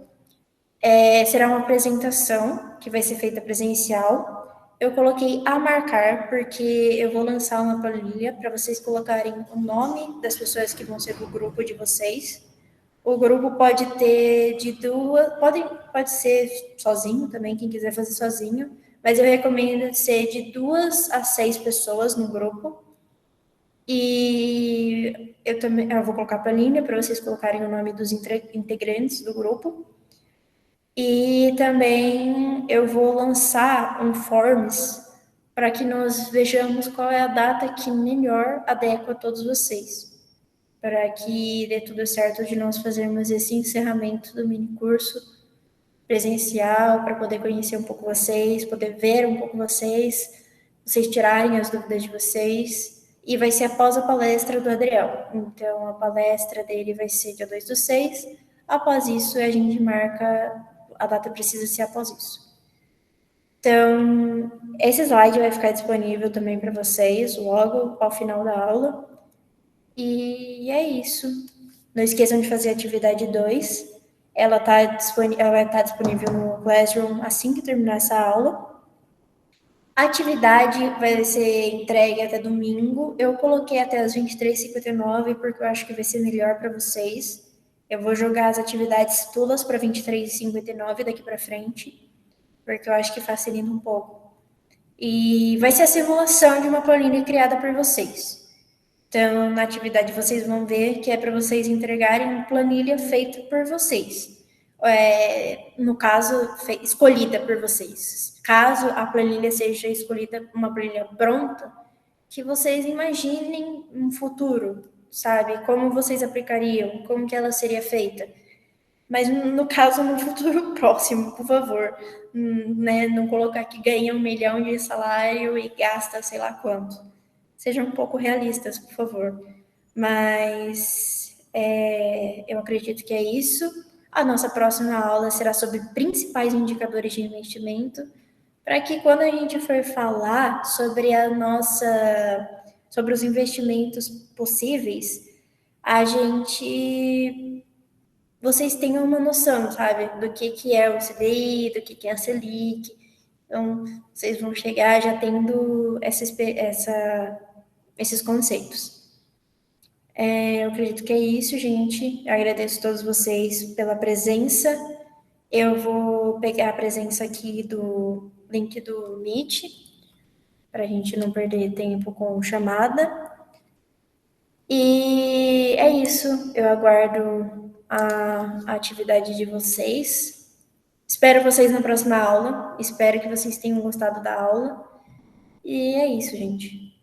Será uma apresentação que vai ser feita presencial. Eu coloquei a marcar porque eu vou lançar uma planilha para vocês colocarem o nome das pessoas que vão ser do grupo de vocês. O grupo pode ter de duas, pode ser sozinho também, quem quiser fazer sozinho, mas eu recomendo ser de 2 a 6 pessoas no grupo. E eu vou colocar a planilha para vocês colocarem o nome dos integrantes do grupo. E também eu vou lançar um Forms para que nós vejamos qual é a data que melhor adequa a todos vocês, para que dê tudo certo de nós fazermos esse encerramento do mini curso presencial, para poder conhecer um pouco vocês, poder ver um pouco vocês, vocês tirarem as dúvidas de vocês. E vai ser após a palestra do Adriel. Então, a palestra dele vai ser dia 2/6. Após isso, a gente marca, a data precisa ser após isso. Então, esse slide vai ficar disponível também para vocês logo ao final da aula. E é isso. Não esqueçam de fazer a atividade 2. Ela vai estar disponível no Classroom assim que terminar essa aula. A atividade vai ser entregue até domingo. Eu coloquei até as 23h59 porque eu acho que vai ser melhor para vocês. Eu vou jogar as atividades todas para 23h59 daqui para frente, porque eu acho que facilita um pouco. E vai ser a simulação de uma planilha criada por vocês. Então, na atividade, vocês vão ver que é para vocês entregarem uma planilha feita por vocês. No caso, escolhida por vocês. Caso a planilha seja escolhida, uma planilha pronta, que vocês imaginem um futuro, sabe? Como vocês aplicariam, como que ela seria feita. Mas, no caso, no futuro próximo, por favor. Né? Não colocar que ganha 1 milhão de salário e gasta sei lá quanto. Sejam um pouco realistas, por favor. Mas eu acredito que é isso. A nossa próxima aula será sobre principais indicadores de investimento, para que quando a gente for falar sobre sobre os investimentos possíveis, vocês tenham uma noção, sabe, do que é o CDI, do que é a Selic. Então, vocês vão chegar já tendo esses conceitos. Eu acredito que é isso, gente. Eu agradeço a todos vocês pela presença. Eu vou pegar a presença aqui do link do Meet, para a gente não perder tempo com chamada. E é isso. Eu aguardo a atividade de vocês. Espero vocês na próxima aula. Espero que vocês tenham gostado da aula. E é isso, gente.